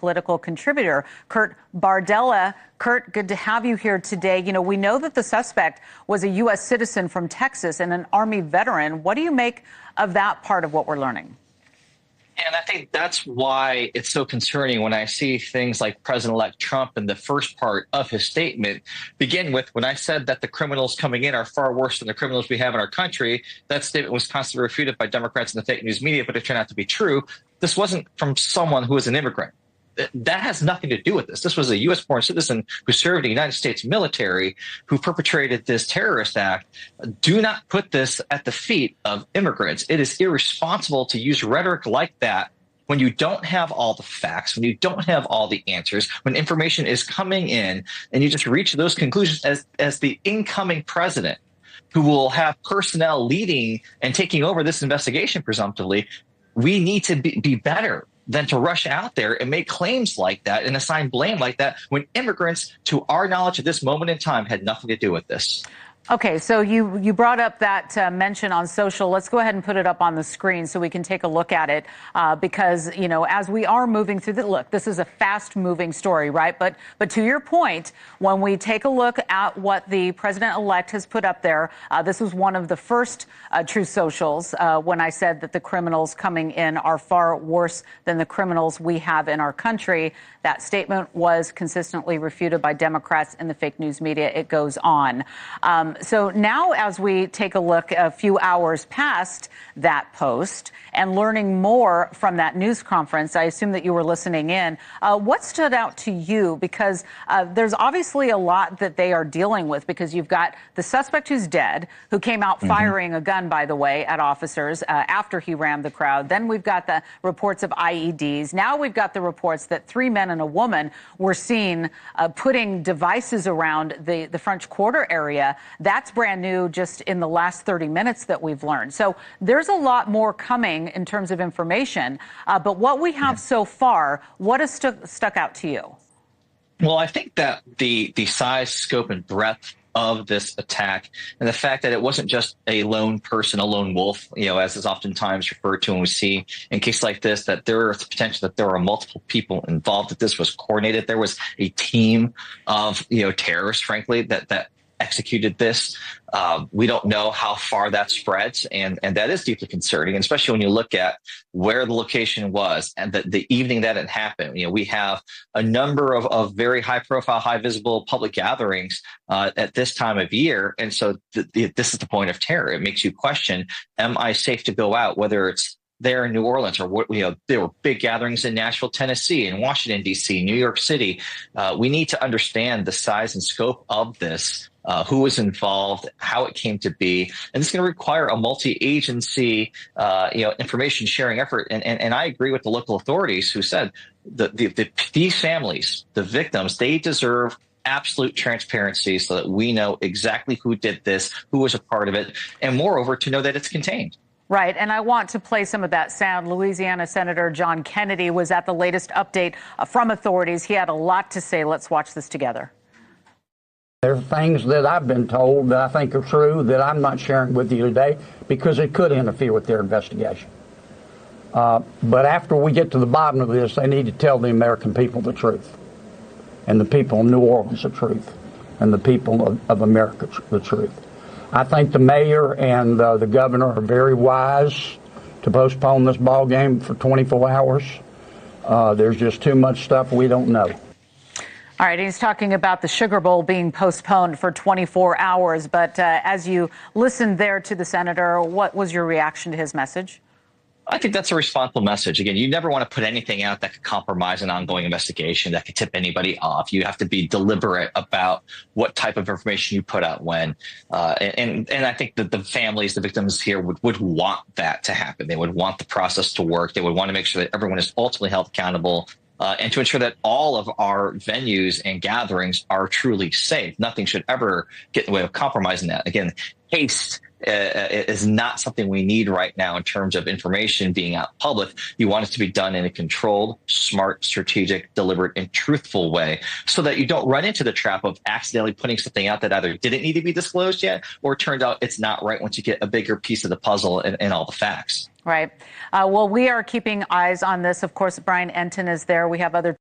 political contributor, Kurt Bardella. Kurt, good to have you here today. You know, we know that the suspect was a U.S. citizen from Texas and an Army veteran. What do you make of that part of what we're learning? And I think that's why it's so concerning when I see things like President-elect Trump in the first part of his statement begin with, when I said that the criminals coming in are far worse than the criminals we have in our country. That statement was constantly refuted by Democrats and the fake news media, but it turned out to be true. This wasn't from someone who was an immigrant. That has nothing to do with this. This was a U.S. born citizen who served in the United States military, who perpetrated this terrorist act. Do not put this at the feet of immigrants. It is irresponsible to use rhetoric like that when you don't have all the facts, when you don't have all the answers, when information is coming in and you just reach those conclusions as the incoming president, who will have personnel leading and taking over this investigation presumptively. We need to be better than to rush out there and make claims like that and assign blame like that when immigrants, to our knowledge at this moment in time, had nothing to do with this. Okay, so you brought up that mention on social. Let's go ahead and put it up on the screen so we can take a look at it because, you know, as we are moving through look, this is a fast-moving story, right? But to your point, when we take a look at what the president-elect has put up there, this was one of the first true socials when I said that the criminals coming in are far worse than the criminals we have in our country. That statement was consistently refuted by Democrats and the fake news media. It goes on. So now as we take a look a few hours past that post and learning more from that news conference, I assume that you were listening in. What stood out to you? Because there's obviously a lot that they are dealing with, because you've got the suspect who's dead, who came out firing a gun, by the way, at officers after he rammed the crowd. Then we've got the reports of IEDs. Now we've got the reports that 3 men and a woman were seen putting devices around the French Quarter area. That's brand new just in the last 30 minutes that we've learned. So there's a lot more coming in terms of information. But what we have so far, what has stuck out to you? Well, I think that the size, scope, and breadth of this attack, and the fact that it wasn't just a lone person, a lone wolf, you know, as is oftentimes referred to when we see in cases like this, that there is potential that there are multiple people involved, that this was coordinated. There was a team of, you know, terrorists, frankly, that executed this. We don't know how far that spreads, and that is deeply concerning, especially when you look at where the location was and the evening that it happened. You know, we have a number of very high profile, high visible public gatherings at this time of year. And so this is the point of terror. It makes you question, am I safe to go out, whether it's there in New Orleans, or what, you know, there were big gatherings in Nashville, Tennessee, in Washington, D.C., New York City. We need to understand the size and scope of this, who was involved, how it came to be, and it's going to require a multi-agency, information sharing effort. And I agree with the local authorities who said these families, the victims, they deserve absolute transparency so that we know exactly who did this, who was a part of it, and moreover, to know that it's contained. Right, and I want to play some of that sound. Louisiana Senator John Kennedy was at the latest update from authorities. He had a lot to say. Let's watch this together. There are things that I've been told that I think are true that I'm not sharing with you today because it could interfere with their investigation. But after we get to the bottom of this, they need to tell the American people the truth, and the people of New Orleans the truth, and the people of America the truth. I think the mayor and the governor are very wise to postpone this ball game for 24 hours. There's just too much stuff we don't know. All right, he's talking about the Sugar Bowl being postponed for 24 hours. But as you listened there to the senator, what was your reaction to his message? I think that's a responsible message. Again, you never want to put anything out that could compromise an ongoing investigation, that could tip anybody off. You have to be deliberate about what type of information you put out when. And I think that the families, the victims here would want that to happen. They would want the process to work. They would want to make sure that everyone is ultimately held accountable, and to ensure that all of our venues and gatherings are truly safe. Nothing should ever get in the way of compromising that. Again, haste is not something we need right now in terms of information being out public. You want it to be done in a controlled, smart, strategic, deliberate, and truthful way so that you don't run into the trap of accidentally putting something out that either didn't need to be disclosed yet or turned out it's not right once you get a bigger piece of the puzzle and all the facts. Right. Well, we are keeping eyes on this. Of course, Brian Enton is there. We have other